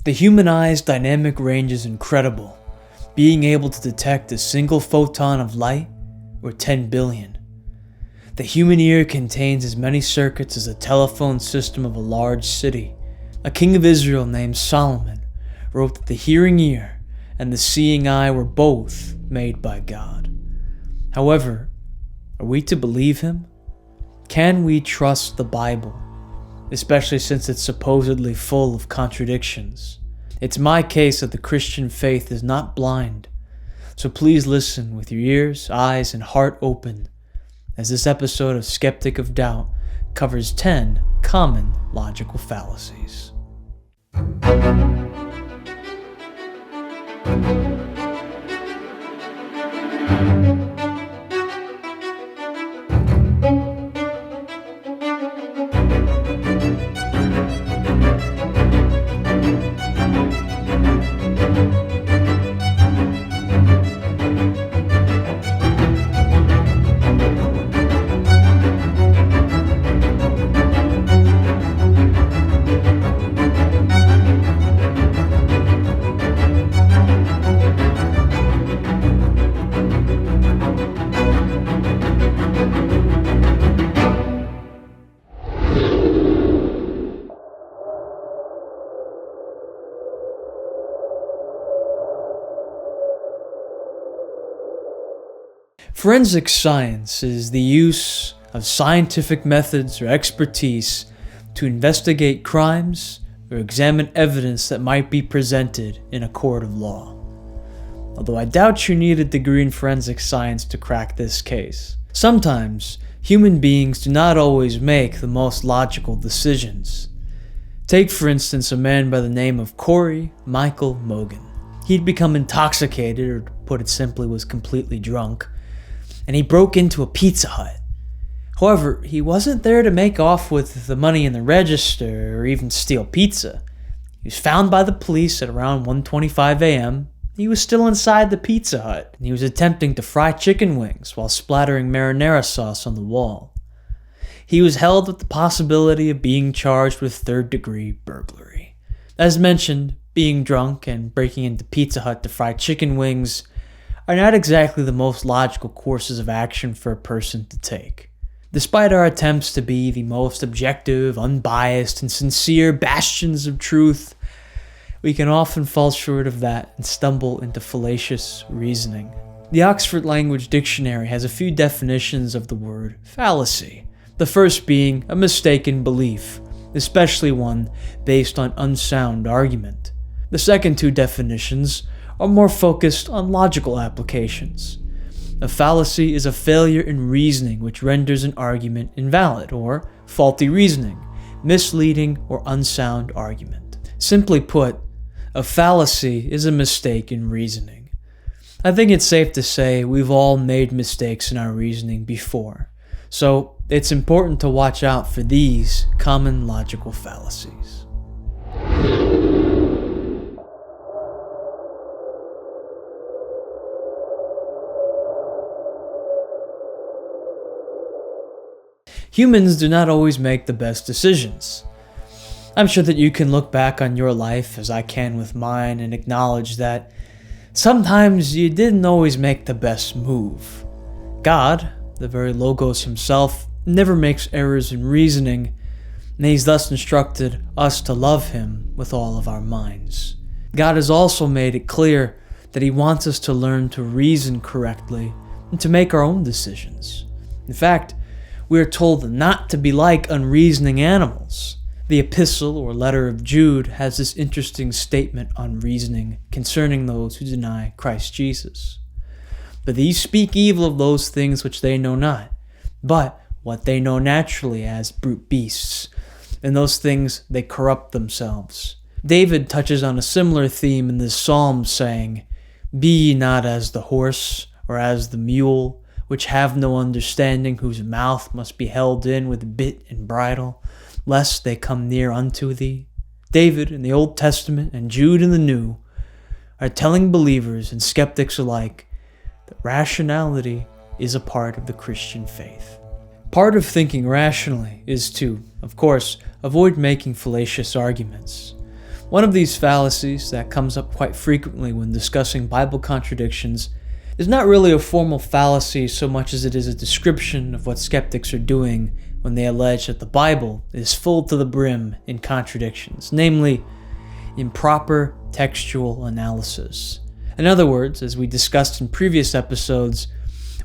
The human eye's dynamic range is incredible, being able to detect a single photon of light or 10 billion. The human ear contains as many circuits as the telephone system of a large city. A king of Israel named Solomon wrote that the hearing ear and the seeing eye were both made by God. However, are we to believe him? Can we trust the Bible, especially since it's supposedly full of contradictions? It's my case that the Christian faith is not blind, so please listen with your ears, eyes, and heart open, as this episode of Skeptic of Doubt covers 10 common logical fallacies. Forensic science is the use of scientific methods or expertise to investigate crimes or examine evidence that might be presented in a court of law. Although I doubt you need a degree in forensic science to crack this case. Sometimes, human beings do not always make the most logical decisions. Take for instance a man by the name of Corey Michael Mogan. He'd become intoxicated, or to put it simply, was completely drunk, and he broke into a Pizza Hut. However, he wasn't there to make off with the money in the register or even steal pizza. He was found by the police at around 1:25 a.m. He was still inside the Pizza Hut, and he was attempting to fry chicken wings while splattering marinara sauce on the wall. He was held with the possibility of being charged with third-degree burglary. As mentioned, being drunk and breaking into Pizza Hut to fry chicken wings are not exactly the most logical courses of action for a person to take. Despite our attempts to be the most objective, unbiased, and sincere bastions of truth, we can often fall short of that and stumble into fallacious reasoning. The Oxford Language Dictionary has a few definitions of the word fallacy, the first being a mistaken belief, especially one based on unsound argument. The second two definitions are more focused on logical applications. A fallacy is a failure in reasoning which renders an argument invalid, or faulty reasoning, misleading or unsound argument. Simply put, a fallacy is a mistake in reasoning. I think it's safe to say we've all made mistakes in our reasoning before, so it's important to watch out for these common logical fallacies. Humans do not always make the best decisions. I'm sure that you can look back on your life, as I can with mine, and acknowledge that sometimes you didn't always make the best move. God, the very Logos himself, never makes errors in reasoning, and he's thus instructed us to love him with all of our minds. God has also made it clear that he wants us to learn to reason correctly and to make our own decisions. In fact, we are told not to be like unreasoning animals. The epistle or letter of Jude has this interesting statement on reasoning concerning those who deny Christ Jesus. But these speak evil of those things which they know not, but what they know naturally as brute beasts. In those things they corrupt themselves. David touches on a similar theme in this psalm, saying, "Be ye not as the horse, or as the mule, which have no understanding, whose mouth must be held in with bit and bridle, lest they come near unto thee." David in the Old Testament and Jude in the New are telling believers and skeptics alike that rationality is a part of the Christian faith. Part of thinking rationally is to, of course, avoid making fallacious arguments. One of these fallacies that comes up quite frequently when discussing Bible contradictions is not really a formal fallacy so much as it is a description of what skeptics are doing when they allege that the Bible is full to the brim in contradictions, namely improper textual analysis. In other words, as we discussed in previous episodes,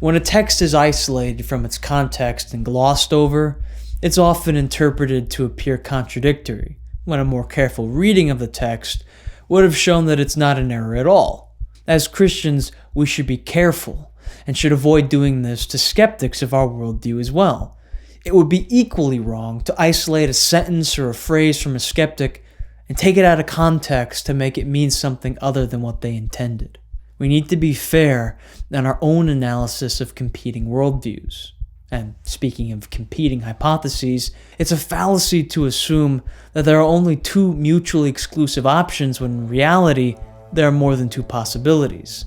when a text is isolated from its context and glossed over, it's often interpreted to appear contradictory, when a more careful reading of the text would have shown that it's not an error at all. As Christians, we should be careful and should avoid doing this to skeptics of our worldview as well. It would be equally wrong to isolate a sentence or a phrase from a skeptic and take it out of context to make it mean something other than what they intended. We need to be fair in our own analysis of competing worldviews. And speaking of competing hypotheses, it's a fallacy to assume that there are only two mutually exclusive options when in reality there are more than two possibilities.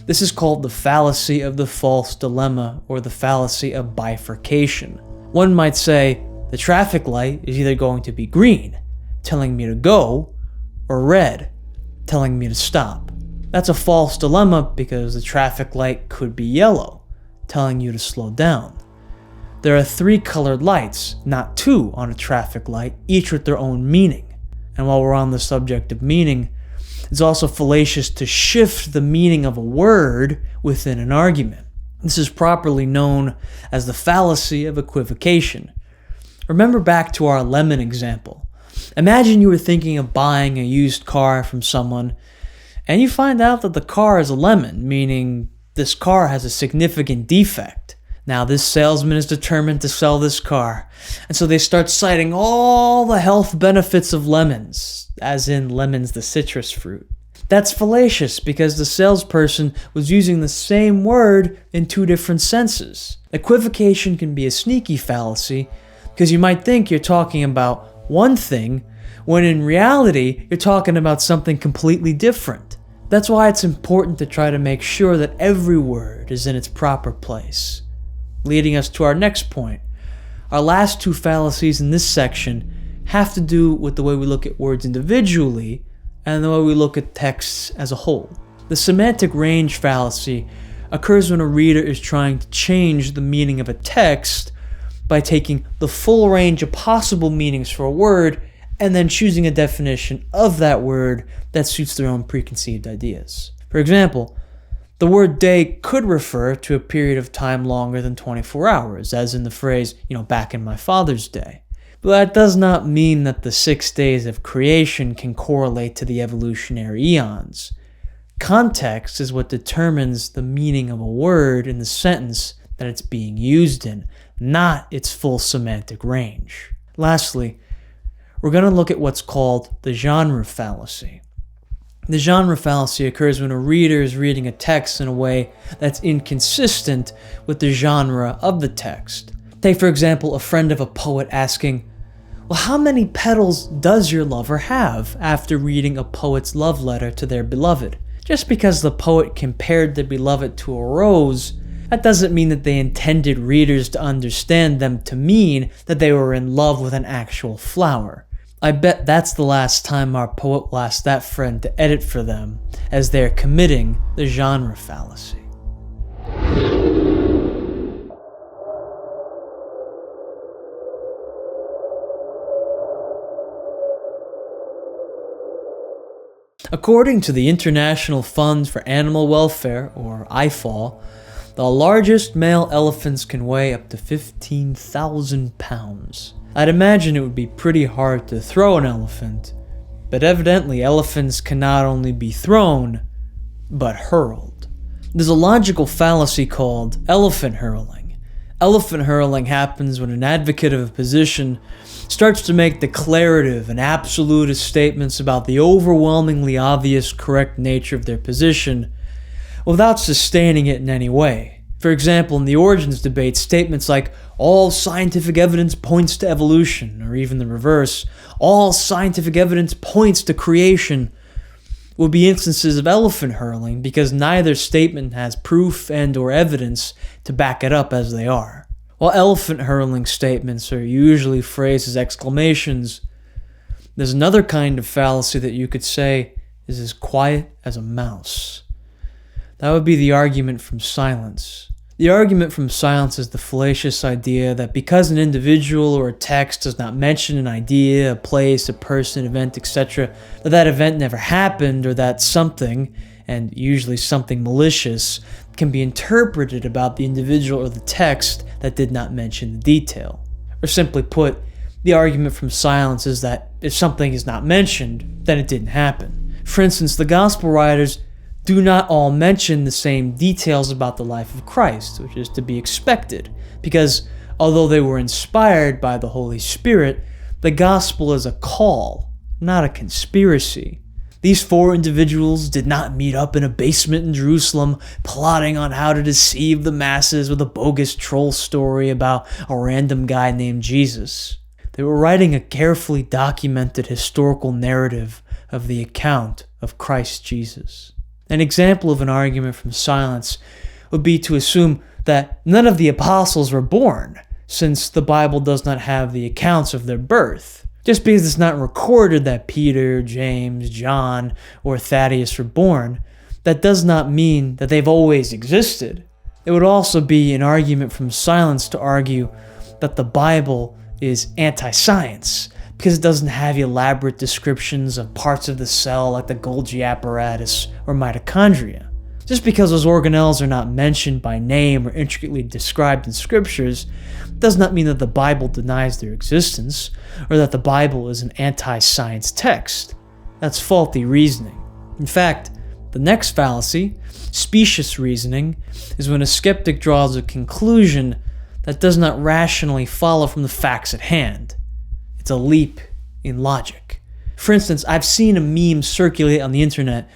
This is called the fallacy of the false dilemma, or the fallacy of bifurcation. One might say, the traffic light is either going to be green, telling me to go, or red, telling me to stop. That's a false dilemma because the traffic light could be yellow, telling you to slow down. There are 3 colored lights, not 2 on a traffic light, each with their own meaning. And while we're on the subject of meaning, it's also fallacious to shift the meaning of a word within an argument. This is properly known as the fallacy of equivocation. Remember back to our lemon example. Imagine you were thinking of buying a used car from someone, and you find out that the car is a lemon, meaning this car has a significant defect. Now, this salesman is determined to sell this car, and so they start citing all the health benefits of lemons, as in lemons, the citrus fruit. That's fallacious because the salesperson was using the same word in 2 different senses. Equivocation can be a sneaky fallacy because you might think you're talking about one thing when in reality you're talking about something completely different. That's why it's important to try to make sure that every word is in its proper place. Leading us to our next point. Our last 2 fallacies in this section have to do with the way we look at words individually and the way we look at texts as a whole. The semantic range fallacy occurs when a reader is trying to change the meaning of a text by taking the full range of possible meanings for a word and then choosing a definition of that word that suits their own preconceived ideas. For example, the word day could refer to a period of time longer than 24 hours, as in the phrase, back in my father's day. But that does not mean that the 6 days of creation can correlate to the evolutionary eons. Context is what determines the meaning of a word in the sentence that it's being used in, not its full semantic range. Lastly, we're going to look at what's called the genre fallacy. The genre fallacy occurs when a reader is reading a text in a way that's inconsistent with the genre of the text. Take, for example, a friend of a poet asking, "Well, how many petals does your lover have?" after reading a poet's love letter to their beloved. Just because the poet compared the beloved to a rose, that doesn't mean that they intended readers to understand them to mean that they were in love with an actual flower. I bet that's the last time our poet will ask that friend to edit for them, as they're committing the genre fallacy. According to the International Fund for Animal Welfare, or IFAW, the largest male elephants can weigh up to 15,000 pounds. I'd imagine it would be pretty hard to throw an elephant, but evidently elephants can not only be thrown, but hurled. There's a logical fallacy called elephant hurling. Elephant hurling happens when an advocate of a position starts to make declarative and absolutist statements about the overwhelmingly obvious correct nature of their position without sustaining it in any way. For example, in the origins debate, statements like, "all scientific evidence points to evolution," or even the reverse, "all scientific evidence points to creation," will be instances of elephant hurling because neither statement has proof and or evidence to back it up as they are. While elephant hurling statements are usually phrased as exclamations, There's another kind of fallacy that you could say is as quiet as a mouse. That would be the argument from silence. The argument from silence is the fallacious idea that because an individual or a text does not mention an idea, a place, a person, event, etc., that event never happened, or that something, and usually something malicious, can be interpreted about the individual or the text that did not mention the detail. Or simply put, the argument from silence is that if something is not mentioned, then it didn't happen. For instance, the gospel writers do not all mention the same details about the life of Christ, which is to be expected, because although they were inspired by the Holy Spirit, the gospel is a call, not a conspiracy. These four individuals did not meet up in a basement in Jerusalem, plotting on how to deceive the masses with a bogus troll story about a random guy named Jesus. They were writing a carefully documented historical narrative of the account of Christ Jesus. An example of an argument from silence would be to assume that none of the apostles were born, since the Bible does not have the accounts of their birth. Just because it's not recorded that Peter, James, John, or Thaddeus were born, that does not mean that they've always existed. It would also be an argument from silence to argue that the Bible is anti-science, because it doesn't have elaborate descriptions of parts of the cell like the Golgi apparatus or mitochondria. Just because those organelles are not mentioned by name or intricately described in scriptures does not mean that the Bible denies their existence or that the Bible is an anti-science text. That's faulty reasoning. In fact, the next fallacy, specious reasoning, is when a skeptic draws a conclusion that does not rationally follow from the facts at hand. It's a leap in logic. For instance, I've seen a meme circulate on the internet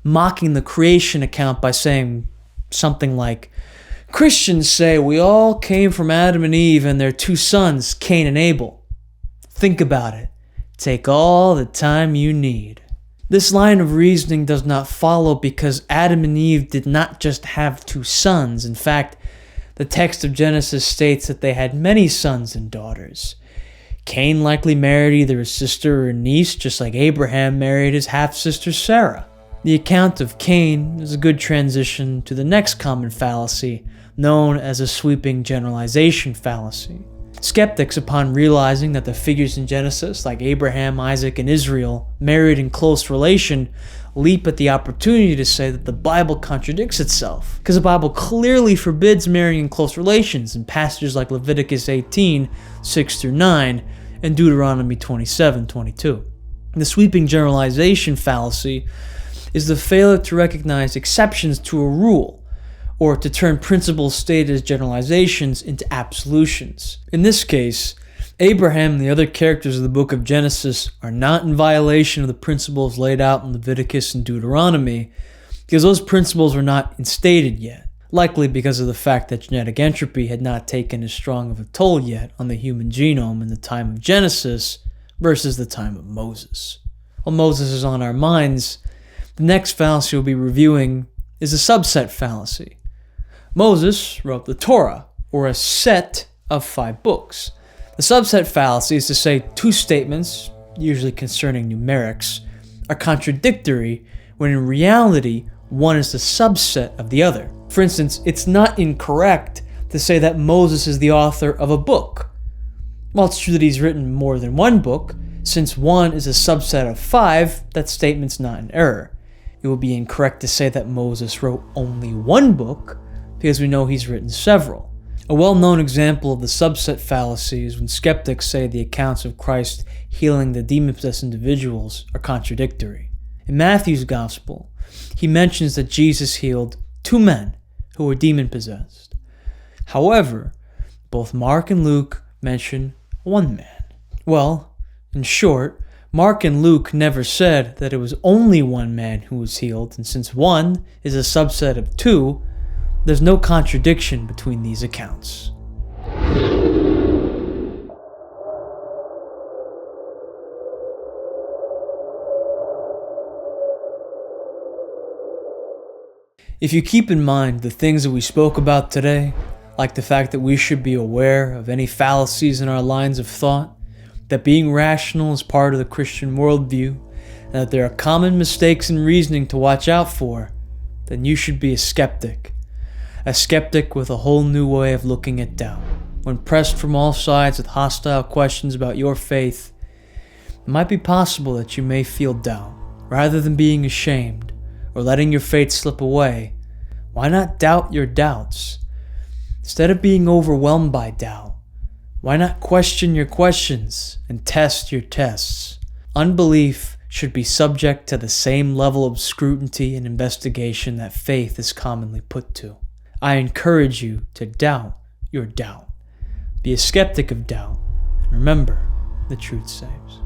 mocking the creation account by saying something like, "Christians say we all came from Adam and Eve and their two sons, Cain and Abel. Think about it. Take all the time you need." This line of reasoning does not follow because Adam and Eve did not just have two sons. In fact, the text of Genesis states that they had many sons and daughters. Cain likely married either his sister or niece, just like Abraham married his half-sister Sarah. The account of Cain is a good transition to the next common fallacy, known as a sweeping generalization fallacy. Skeptics, upon realizing that the figures in Genesis, like Abraham, Isaac, and Israel, married in close relation, leap at the opportunity to say that the Bible contradicts itself, because the Bible clearly forbids marrying in close relations in passages like Leviticus 18, 6-9, and Deuteronomy 27:22. The sweeping generalization fallacy is the failure to recognize exceptions to a rule, or to turn principles stated as generalizations into absolutions. In this case, Abraham and the other characters of the book of Genesis are not in violation of the principles laid out in Leviticus and Deuteronomy, because those principles were not instated yet, likely because of the fact that genetic entropy had not taken as strong of a toll yet on the human genome in the time of Genesis versus the time of Moses. While Moses is on our minds, the next fallacy we'll be reviewing is a subset fallacy. Moses wrote the Torah, or a set of 5 books. The subset fallacy is to say two statements, usually concerning numerics, are contradictory when in reality one is the subset of the other. For instance, it's not incorrect to say that Moses is the author of a book. While it's true that he's written more than one book, since one is a subset of 5, that statement's not in error. It would be incorrect to say that Moses wrote only one book, because we know he's written several. A well-known example of the subset fallacy is when skeptics say the accounts of Christ healing the demon-possessed individuals are contradictory. In Matthew's Gospel, he mentions that Jesus healed 2 men who were demon-possessed. However, both Mark and Luke mention 1 man. Well, in short, Mark and Luke never said that it was only 1 man who was healed, and since 1 is a subset of 2, there's no contradiction between these accounts. If you keep in mind the things that we spoke about today, like the fact that we should be aware of any fallacies in our lines of thought, that being rational is part of the Christian worldview, and that there are common mistakes in reasoning to watch out for, then you should be a skeptic. A skeptic with a whole new way of looking at doubt. When pressed from all sides with hostile questions about your faith, it might be possible that you may feel doubt. Rather than being ashamed or letting your faith slip away, why not doubt your doubts? Instead of being overwhelmed by doubt, why not question your questions and test your tests? Unbelief should be subject to the same level of scrutiny and investigation that faith is commonly put to. I encourage you to doubt your doubt. Be a skeptic of doubt, and remember, the truth saves.